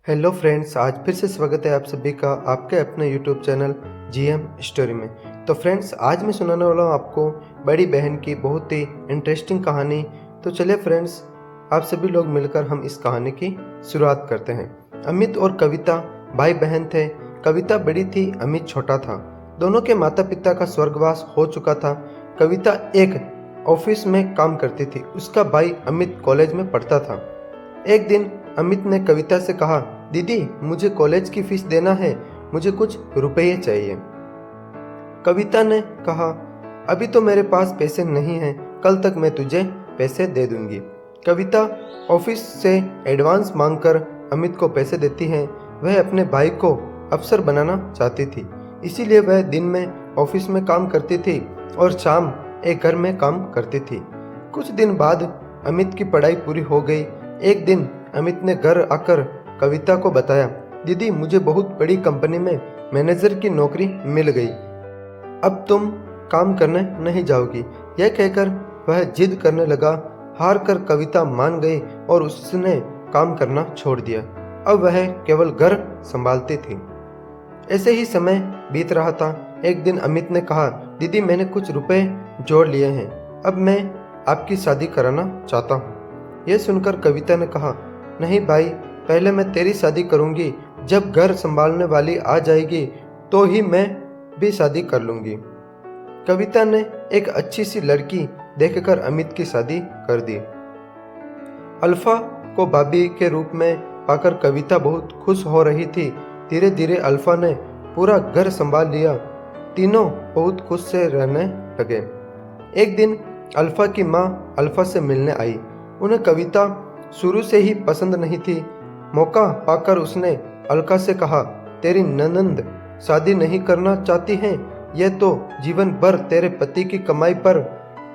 Hello friends, आज फिर से स्वागत है आप सभी का आपके अपने यूट्यूब चैनल जीएम स्टोरी में। तो फ्रेंड्स, आज मैं सुनाने वाला हूँ आपको बड़ी बहन की बहुत ही इंटरेस्टिंग कहानी। तो चलिए फ्रेंड्स, आप सभी लोग मिलकर हम इस कहानी की शुरुआत करते हैं। अमित और कविता भाई बहन थे। कविता बड़ी थी, अमित छोटा था। दोनों के माता पिता का स्वर्गवास हो चुका था। कविता एक ऑफिस में काम करती थी, उसका भाई अमित कॉलेज में पढ़ता था। एक दिन अमित ने कविता से कहा, दीदी मुझे कॉलेज की फीस देना है, मुझे कुछ रुपये चाहिए। कविता ने कहा, अभी तो मेरे पास पैसे नहीं हैं, कल तक मैं तुझे पैसे दे दूंगी। कविता ऑफिस से एडवांस मांगकर अमित को पैसे देती है। वह अपने भाई को अफसर बनाना चाहती थी, इसीलिए वह दिन में ऑफिस में काम करती थी और शाम एक घर में काम करती थी। कुछ दिन बाद अमित की पढ़ाई पूरी हो गई। एक दिन अमित ने घर आकर कविता को बताया, दीदी मुझे बहुत बड़ी कंपनी में मैनेजर की नौकरी मिल गई, अब तुम काम करने नहीं जाओगी। यह कहकर वह जिद करने लगा। हार कर कविता मान गई और उसने काम करना छोड़ दिया। अब वह केवल घर संभालती थी। ऐसे ही समय बीत रहा था। एक दिन अमित ने कहा, दीदी मैंने कुछ रुपए जोड़ लिए हैं, अब मैं आपकी शादी कराना चाहता हूँ। यह सुनकर कविता ने कहा, नहीं भाई, पहले मैं तेरी शादी करूंगी, जब घर संभालने वाली आ जाएगी तो ही मैं भी शादी कर लूंगी। कविता ने एक अच्छी सी लड़की देखकर अमित की शादी कर दी। अल्फा को भाभी के रूप में पाकर कविता बहुत खुश हो रही थी। धीरे धीरे अल्फा ने पूरा घर संभाल लिया। तीनों बहुत खुश से रहने लगे। एक दिन अल्फा की माँ अल्फा से मिलने आई। उन्हें कविता शुरू से ही पसंद नहीं थी। मौका पाकर उसने अलका से कहा, तेरी ननंद शादी नहीं करना चाहती हैं, यह तो जीवन भर तेरे पति की कमाई पर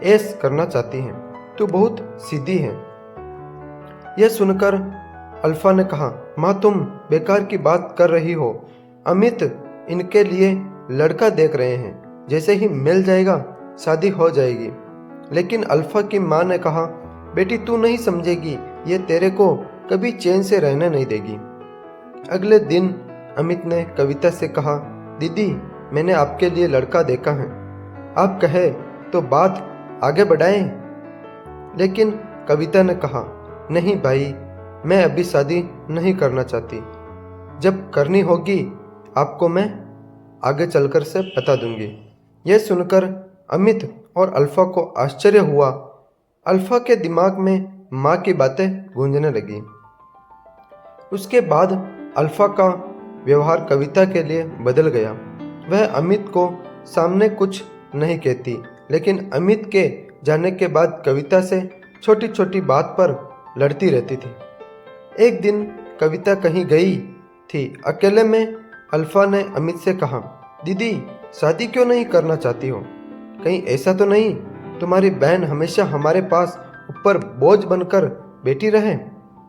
ऐश करना चाहती हैं, तू बहुत सीधी है। यह सुनकर अल्फा ने कहा, माँ तुम बेकार की बात कर रही हो, अमित इनके लिए लड़का देख रहे हैं, जैसे ही मिल जाएगा शादी हो जाएगी। लेकिन अल्फा की माँ ने कहा, बेटी तू नहीं समझेगी, ये तेरे को कभी चैन से रहने नहीं देगी। अगले दिन अमित ने कविता से कहा, दीदी मैंने आपके लिए लड़का देखा है, आप कहे तो बात आगे बढ़ाएं। लेकिन कविता ने कहा, नहीं भाई, मैं अभी शादी नहीं करना चाहती, जब करनी होगी आपको मैं आगे चलकर से बता दूंगी। यह सुनकर अमित और अल्फा को आश्चर्य हुआ। अल्फा के दिमाग में माँ की बातें गूंजने लगी। उसके बाद अल्फा का व्यवहार कविता के लिए बदल गया। वह अमित को सामने कुछ नहीं कहती, लेकिन अमित के जाने के बाद कविता से छोटी छोटी बात पर लड़ती रहती थी। एक दिन कविता कहीं गई थी। अकेले में अल्फा ने अमित से कहा, दीदी शादी क्यों नहीं करना चाहती हो? कहीं ऐसा तो नहीं तुम्हारी बहन हमेशा हमारे पास ऊपर बोझ बनकर बैठी रहे?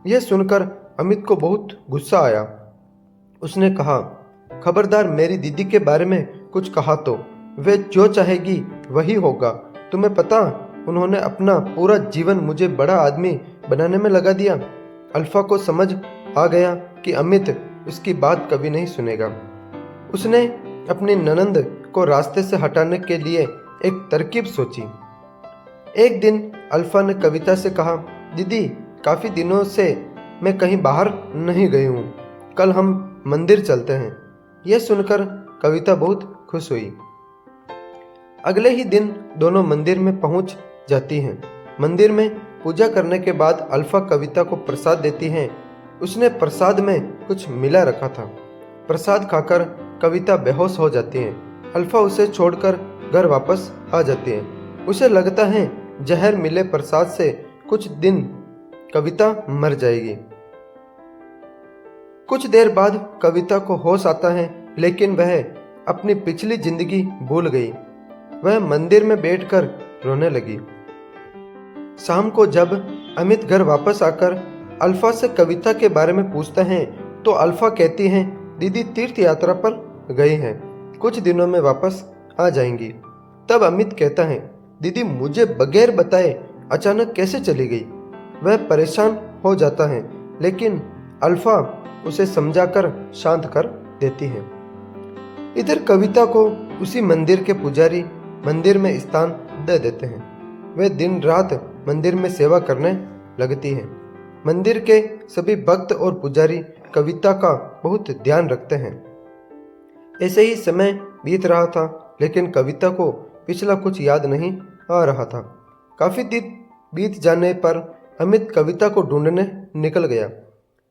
यह सुनकर अमित को बहुत गुस्सा आया। उसने कहा, खबरदार मेरी दीदी के बारे में कुछ कहा तो वे जो चाहेगी वही होगा। तुम्हें पता, उन्होंने अपना पूरा जीवन मुझे बड़ा आदमी बनाने में लगा दिया। अल्फा को समझ आ गया कि अमित उसकी बात कभी नहीं सुनेगा। उसने अपनी ननंद को रास्ते से हटाने के लिए एक तरकीब सोची। एक दिन अल्फा ने कविता से कहा, दीदी काफ़ी दिनों से मैं कहीं बाहर नहीं गई हूँ, कल हम मंदिर चलते हैं। यह सुनकर कविता बहुत खुश हुई। अगले ही दिन दोनों मंदिर में पहुँच जाती हैं। मंदिर में पूजा करने के बाद अल्फा कविता को प्रसाद देती हैं। उसने प्रसाद में कुछ मिला रखा था। प्रसाद खाकर कविता बेहोश हो जाती है। अल्फा उसे छोड़कर घर वापस आ जाती है। उसे लगता है जहर मिले प्रसाद से कुछ दिन कविता मर जाएगी। कुछ देर बाद कविता को होश आता है, लेकिन वह अपनी पिछली जिंदगी भूल गई। वह मंदिर में बैठकर रोने लगी। शाम को जब अमित घर वापस आकर अल्फा से कविता के बारे में पूछते हैं तो अल्फा कहती हैं, दीदी तीर्थ यात्रा पर गई हैं, कुछ दिनों में वापस आ जाएंगी। तब अमित कहता है, दीदी मुझे बगैर बताए अचानक कैसे चली गई? वह परेशान हो जाता है, लेकिन अल्फा उसे समझाकर शांत कर देती है। इधर कविता को उसी मंदिर के पुजारी मंदिर में स्थान दे देते हैं। वे दिन रात मंदिर में सेवा करने लगती है। मंदिर के सभी भक्त और पुजारी कविता का बहुत ध्यान रखते हैं। ऐसे ही समय बीत रहा था, लेकिन कविता को पिछला कुछ याद नहीं आ रहा था। काफी दिन बीत जाने पर अमित कविता को ढूंढने निकल गया।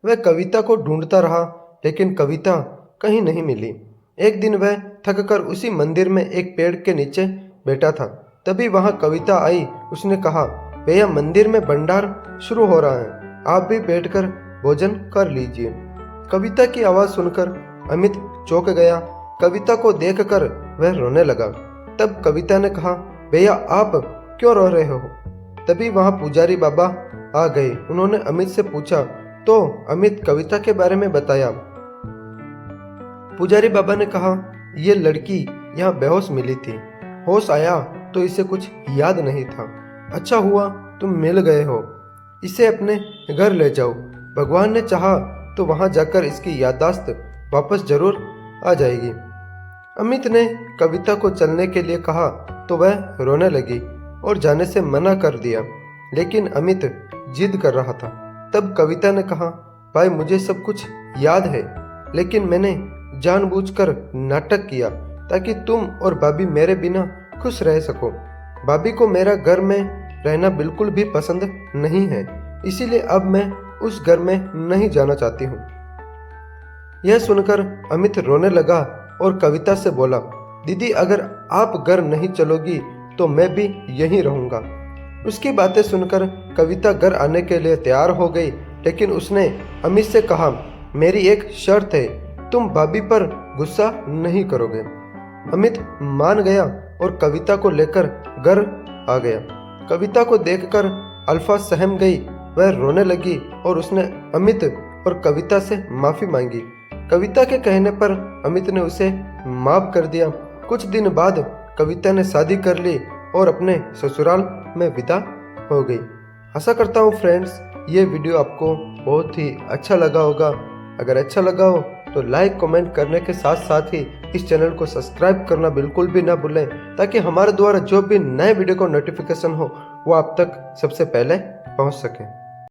वह कविता को ढूंढता रहा, लेकिन कविता कहीं नहीं मिली। एक दिन वह थककर उसी मंदिर में एक पेड़ के नीचे बैठा था। तभी वहां कविता आई। उसने कहा, भैया मंदिर में भंडार शुरू हो रहा है, आप भी बैठकर भोजन कर लीजिए। कविता की आवाज सुनकर अमित चौंक गया। कविता को देखकर वह रोने लगा। तब कविता ने कहा, भैया आप क्यों रो रहे हो? तभी वहां पुजारी बाबा आ गए। उन्होंने अमित से पूछा तो अमित कविता के बारे में बताया। पुजारी बाबा ने कहा, ये लड़की यहाँ बेहोश मिली थी, होश आया तो इसे कुछ याद नहीं था। अच्छा हुआ तुम मिल गए हो, इसे अपने घर ले जाओ। भगवान ने चाहा तो वहां जाकर इसकी याददाश्त वापस जरूर आ जाएगी। अमित ने कविता को चलने के लिए कहा तो वह रोने लगी और जाने से मना कर दिया, लेकिन अमित जिद कर रहा था। तब कविता ने कहा, भाई मुझे सब कुछ याद है, लेकिन मैंने जानबूझकर नाटक किया ताकि तुम और भाभी मेरे बिना खुश रह सको। भाभी को मेरा घर में रहना बिल्कुल भी पसंद नहीं है, इसीलिए अब मैं उस घर में नहीं जाना चाहती हूँ। यह सुनकर अमित रोने लगा और कविता से बोला, दीदी अगर आप घर नहीं चलोगी तो मैं भी यहीं रहूँगा। उसकी बातें सुनकर कविता घर आने के लिए तैयार हो गई, लेकिन उसने अमित से कहा, मेरी एक शर्त है, तुम भाभी पर गुस्सा नहीं करोगे। अमित मान गया और कविता को लेकर घर आ गया। कविता को देखकर अल्फा सहम गई। वह रोने लगी और उसने अमित और कविता से माफी मांगी। कविता के कहने पर अमित ने उसे माफ कर दिया। कुछ दिन बाद कविता ने शादी कर ली और अपने ससुराल में विदा हो गई। आशा करता हूँ फ्रेंड्स ये वीडियो आपको बहुत ही अच्छा लगा होगा। अगर अच्छा लगा हो तो लाइक कमेंट करने के साथ साथ ही इस चैनल को सब्सक्राइब करना बिल्कुल भी ना भूलें, ताकि हमारे द्वारा जो भी नए वीडियो को नोटिफिकेशन हो वो आप तक सबसे पहले पहुंच सके।